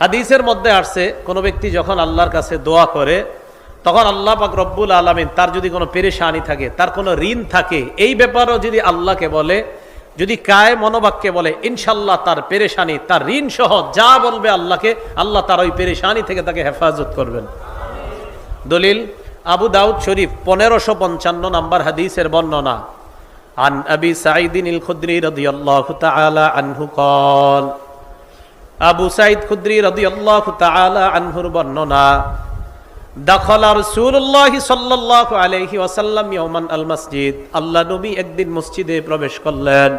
হাদিসের মধ্যে আসছে কোন ব্যক্তি যখন আল্লাহর কাছে দোয়া করে তখন আল্লাহ পাক রব্বুল আলামিন তার যদি কোনো পেরেশানি থাকে, তার কোনো ঋণ থাকে, এই ব্যাপারেও যদি আল্লাহকে বলে, যদি কায় মনোবাক্যে বলে, ইনশাল্লাহ তার পেরেশানি, তার ঋণ সহ যা বলবে আল্লাহকে, আল্লাহ তার ওই পেরেশানি থেকে তাকে হেফাজত করবেন। দলিল আবু দাউদ শরীফ 1555 নম্বর হাদিসের বর্ণনা। আন আবি সাঈদিন আল খুদরি রাদিয়াল্লাহু তাআলা আনহু قال, আবু সাঈদ খুদরি রাদিয়াল্লাহু তাআলা আনহুর বর্ণনা, দাখালা রাসূলুল্লাহ সাল্লাল্লাহু আলাইহি ওয়াসাল্লাম ইয়াওমান আল মসজিদ, আল্লাহ নবী একদিন মসজিদে প্রবেশ করলেন।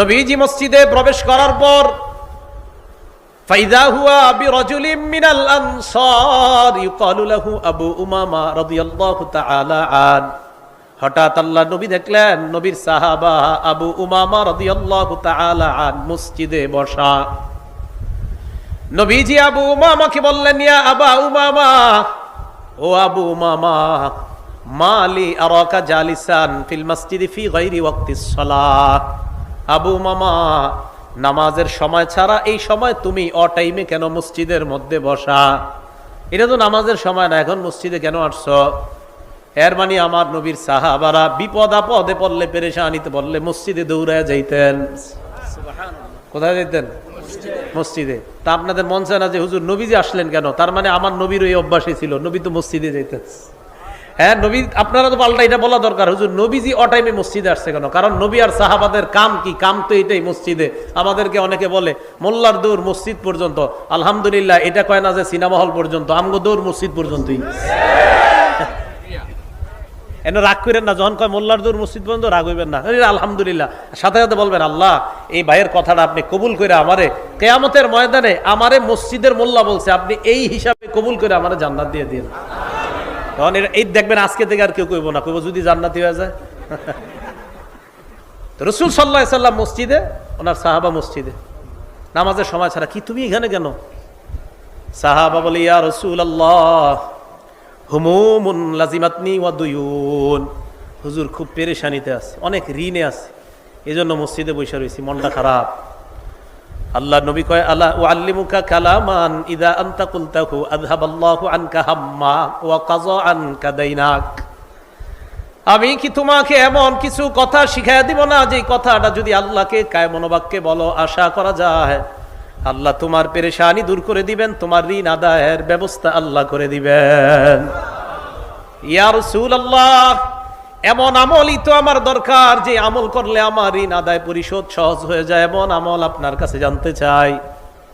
নবীজি মসজিদে প্রবেশ করার পর ফাইদা হুয়া বিরাজুলিন মিনাল আনসার ইউকালু লাহু আবু উমামা রাদিয়াল্লাহু তাআলা আন, হঠাৎ আল্লাহ নবী দেখলেন নবীর সাহাবা আবু উমামা রাদিয়াল্লাহু তাআলা আন মসজিদে বসা। নবীজি আবু উমামাকে বললেন, ইয়া আবা উমামা, ও আবু উমামা, মালি আরাকা জালিসান ফিল মসজিদি ফি গায়রি ওয়াক্তিস সালাহ। আবু উমামা, নামাজের সময় ছাড়া এই সময় তুমি অটাইমে কেন মসজিদের মধ্যে বসা? এটা তো নামাজের সময় না, এখন মসজিদে কেন আসছো? এর মানে আমার নবীর সাহাবারা বিপদ আপদে পড়লে, পেরেশানিতে পড়লে মসজিদে দৌড়ায় যাইতেন। কোথায় যাইতেন? মসজিদে। তা আপনাদের মন চায় না যে হুজুর নবীজি আসলেন কেন? তার মানে আমার নবীর ওই অভ্যাসই ছিল, নবী তো মসজিদে যাইতেন। হ্যাঁ, নবী, আপনারা তো পাল্টা এটা বলা দরকার, হুজুর নবীজি অটাইমে মসজিদে আসছে কেন? কারণ নবী আর সাহাবাদের কাম কি? কাম তো এটাই, মসজিদে। আমাদেরকে অনেকে বলে মোল্লার দৌড় মসজিদ পর্যন্ত। আলহামদুলিল্লাহ, এটা কয় না যে সিনেমা হল পর্যন্ত, আমগো দৌড় মসজিদ পর্যন্তই। এনে রাগ করেন না, যখন কয় মোল্লার দৌড় মসজিদ পর্যন্ত রাগ হইবেন না, আলহামদুলিল্লাহ। সাথে সাথে বলবেন, আল্লাহ এই ভাইয়ের কথাটা আপনি কবুল করে আমারে কিয়ামতের ময়দানে আমারে মসজিদের মোল্লা বলছে, আপনি এই হিসাবে কবুল করে আমারে জান্নাত দিয়ে দিন। তখন এই দেখবেন আজকে থেকে আর কেউ কইব না, কইব যদি জান্নাতি হয়ে যায়। রাসূল সাল্লাল্লাহু আলাইহি সাল্লাম মসজিদে, ওনার সাহাবা মসজিদে, নামাজের সময় ছাড়া। কি তুমি এখানে কেন? সাহাবা বলে, ইয়া রাসূলুল্লাহ, হুমুমুন লাজিমাতনি ওয়া দুয়ুন, হুজুর খুব পেরেশানিতে আছে, অনেক ঋণে আছে, এজন্য মসজিদে বসে রয়েছি, মনটা খারাপ। আল্লাহ নবী কয়, আলা উআল্লিমুকা কালামান ইযা আনতা কুলতাহু আযহাবাল্লাহু আনকা হাম্মা ওয়া কাযা আনকা দাইনাক। আমি কি তোমাকে এমন কিছু কথা শিখাইয়া দিব না, যে কথাটা যদি আল্লাহকে কায় মনোবাক্যে বলো, আশা করা যায় আল্লাহ তোমার পেরেশানি দূর করে দিবেন, তোমার ঋণ আদায়ের ব্যবস্থা আল্লাহ করে দিবেন। ইয়া রাসূলুল্লাহ, এমন আমলই তো আমার দরকার, যে আমল করলে আমার ঋণ আদায় পরিশোধ সহজ হয়ে যায়, এমন আমল আপনার কাছে জানতে চাই।